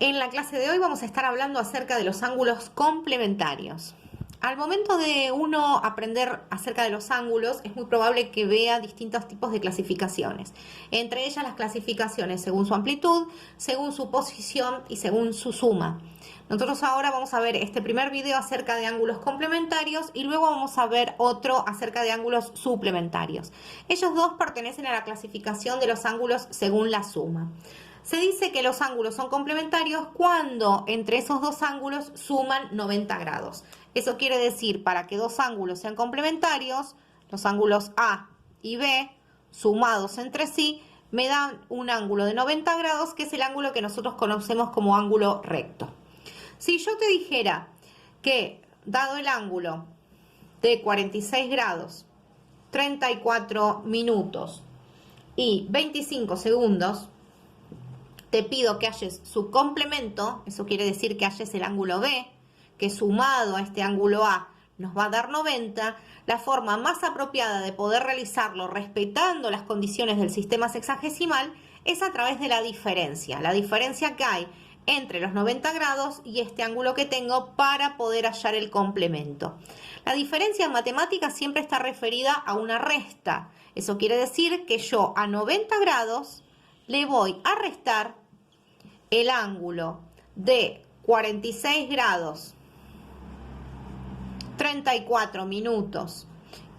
En la clase de hoy vamos a estar hablando acerca de los ángulos complementarios. Al momento de uno aprender acerca de los ángulos, es muy probable que vea distintos tipos de clasificaciones. Entre ellas las clasificaciones según su amplitud, según su posición y según su suma. Nosotros ahora vamos a ver este primer video acerca de ángulos complementarios y luego vamos a ver otro acerca de ángulos suplementarios. Ellos dos pertenecen a la clasificación de los ángulos según la suma. Se dice que los ángulos son complementarios cuando entre esos dos ángulos suman 90 grados. Eso quiere decir, para que dos ángulos sean complementarios, los ángulos A y B sumados entre sí me dan un ángulo de 90 grados, que es el ángulo que nosotros conocemos como ángulo recto. Si yo te dijera que, dado el ángulo de 46 grados, 34 minutos y 25 segundos, te pido que halles su complemento, eso quiere decir que halles el ángulo B, que sumado a este ángulo A nos va a dar 90, la forma más apropiada de poder realizarlo respetando las condiciones del sistema sexagesimal es a través de la diferencia que hay entre los 90 grados y este ángulo que tengo para poder hallar el complemento. La diferencia en matemáticas siempre está referida a una resta, eso quiere decir que yo a 90 grados le voy a restar el ángulo de 46 grados, 34 minutos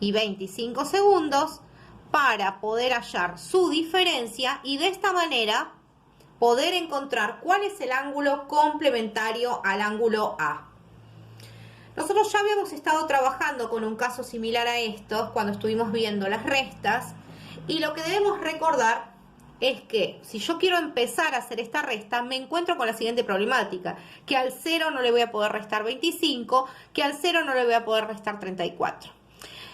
y 25 segundos para poder hallar su diferencia y de esta manera poder encontrar cuál es el ángulo complementario al ángulo A. Nosotros ya habíamos estado trabajando con un caso similar a estos cuando estuvimos viendo las restas, y lo que debemos recordar es que si yo quiero empezar a hacer esta resta, me encuentro con la siguiente problemática, que al 0 no le voy a poder restar 25, que al 0 no le voy a poder restar 34.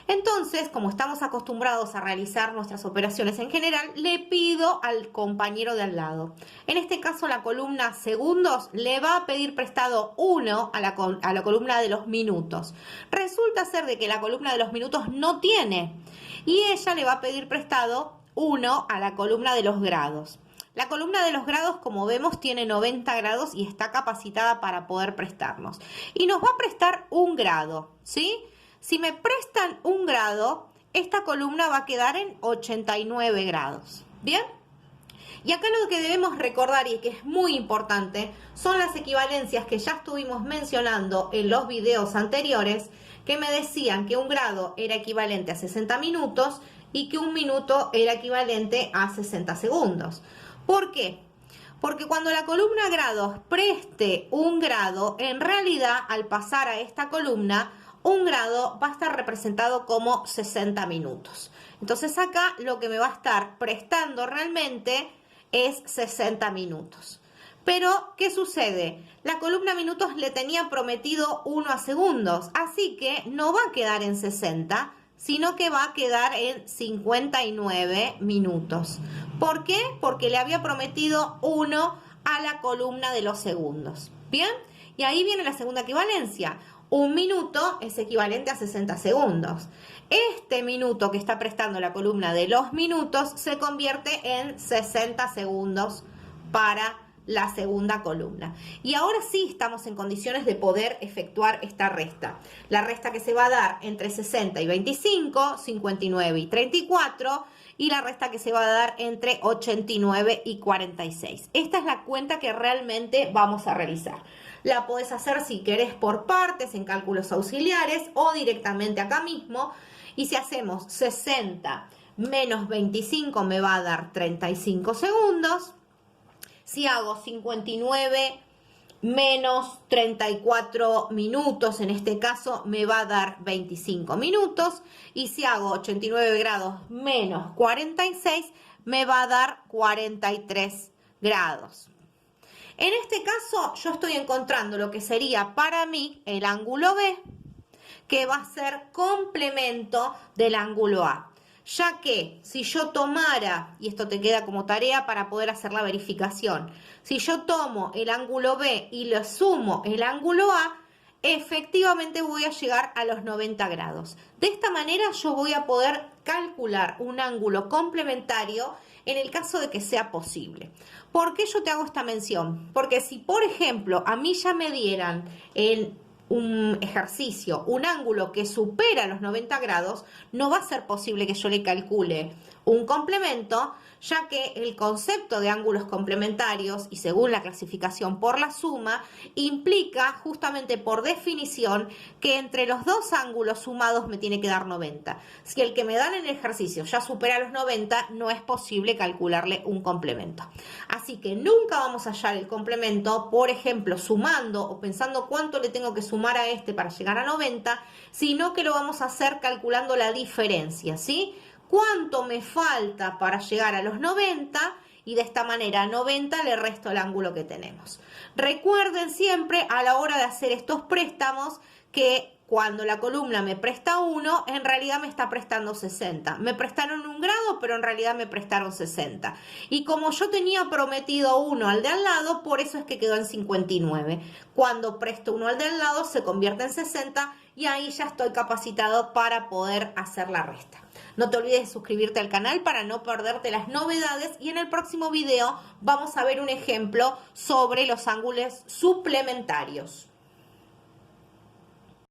Entonces, como estamos acostumbrados a realizar nuestras operaciones en general, le pido al compañero de al lado. En este caso, la columna segundos le va a pedir prestado 1 a la columna de los minutos. Resulta ser de que la columna de los minutos no tiene, y ella le va a pedir prestado 1 a la columna de los grados. La columna de los grados, como vemos, tiene 90 grados y está capacitada para poder prestarnos. Y nos va a prestar 1 grado, ¿sí? Si me prestan 1 grado, esta columna va a quedar en 89 grados. ¿Bien? Y acá lo que debemos recordar, y que es muy importante, son las equivalencias que ya estuvimos mencionando en los videos anteriores, que me decían que 1 grado era equivalente a 60 minutos y que 1 minuto era equivalente a 60 segundos. ¿Por qué? Porque cuando la columna grados preste 1 grado, en realidad al pasar a esta columna, 1 grado va a estar representado como 60 minutos. Entonces acá lo que me va a estar prestando realmente es 60 minutos. Pero, ¿qué sucede? La columna minutos le tenía prometido 1 a segundos, así que no va a quedar en 60, sino que va a quedar en 59 minutos. ¿Por qué? Porque le había prometido 1 a la columna de los segundos. ¿Bien? Y ahí viene la segunda equivalencia. 1 minuto es equivalente a 60 segundos. Este minuto que está prestando la columna de los minutos se convierte en 60 segundos para la segunda columna. Y ahora sí estamos en condiciones de poder efectuar esta resta. La resta que se va a dar entre 60 y 25, 59 y 34, y la resta que se va a dar entre 89 y 46. Esta es la cuenta que realmente vamos a realizar. La podés hacer si querés por partes en cálculos auxiliares o directamente acá mismo. Y si hacemos 60 menos 25 me va a dar 35 segundos. Si hago 59 menos 34 minutos, en este caso me va a dar 25 minutos. Y si hago 89 grados menos 46, me va a dar 43 grados. En este caso yo estoy encontrando lo que sería para mí el ángulo B, que va a ser complemento del ángulo A. Ya que si yo tomara, y esto te queda como tarea para poder hacer la verificación, si yo tomo el ángulo B y le sumo el ángulo A, efectivamente voy a llegar a los 90 grados. De esta manera yo voy a poder calcular un ángulo complementario en el caso de que sea posible. ¿Por qué yo te hago esta mención? Porque si, por ejemplo, a mí ya me dieran en un ejercicio un ángulo que supera los 90 grados, no va a ser posible que yo le calcule un complemento, ya que el concepto de ángulos complementarios y según la clasificación por la suma implica justamente por definición que entre los dos ángulos sumados me tiene que dar 90. Si el que me dan en el ejercicio ya supera los 90, no es posible calcularle un complemento. Así que nunca vamos a hallar el complemento, por ejemplo, sumando o pensando cuánto le tengo que sumar a este para llegar a 90, sino que lo vamos a hacer calculando la diferencia, ¿sí? ¿Cuánto me falta para llegar a los 90? Y de esta manera a 90 le resto el ángulo que tenemos. Recuerden siempre a la hora de hacer estos préstamos que cuando la columna me presta 1, en realidad me está prestando 60. Me prestaron 1 grado, pero en realidad me prestaron 60. Y como yo tenía prometido 1 al de al lado, por eso es que quedó en 59. Cuando presto 1 al de al lado, se convierte en 60 y ahí ya estoy capacitado para poder hacer la resta. No te olvides de suscribirte al canal para no perderte las novedades y en el próximo video vamos a ver un ejemplo sobre los ángulos suplementarios.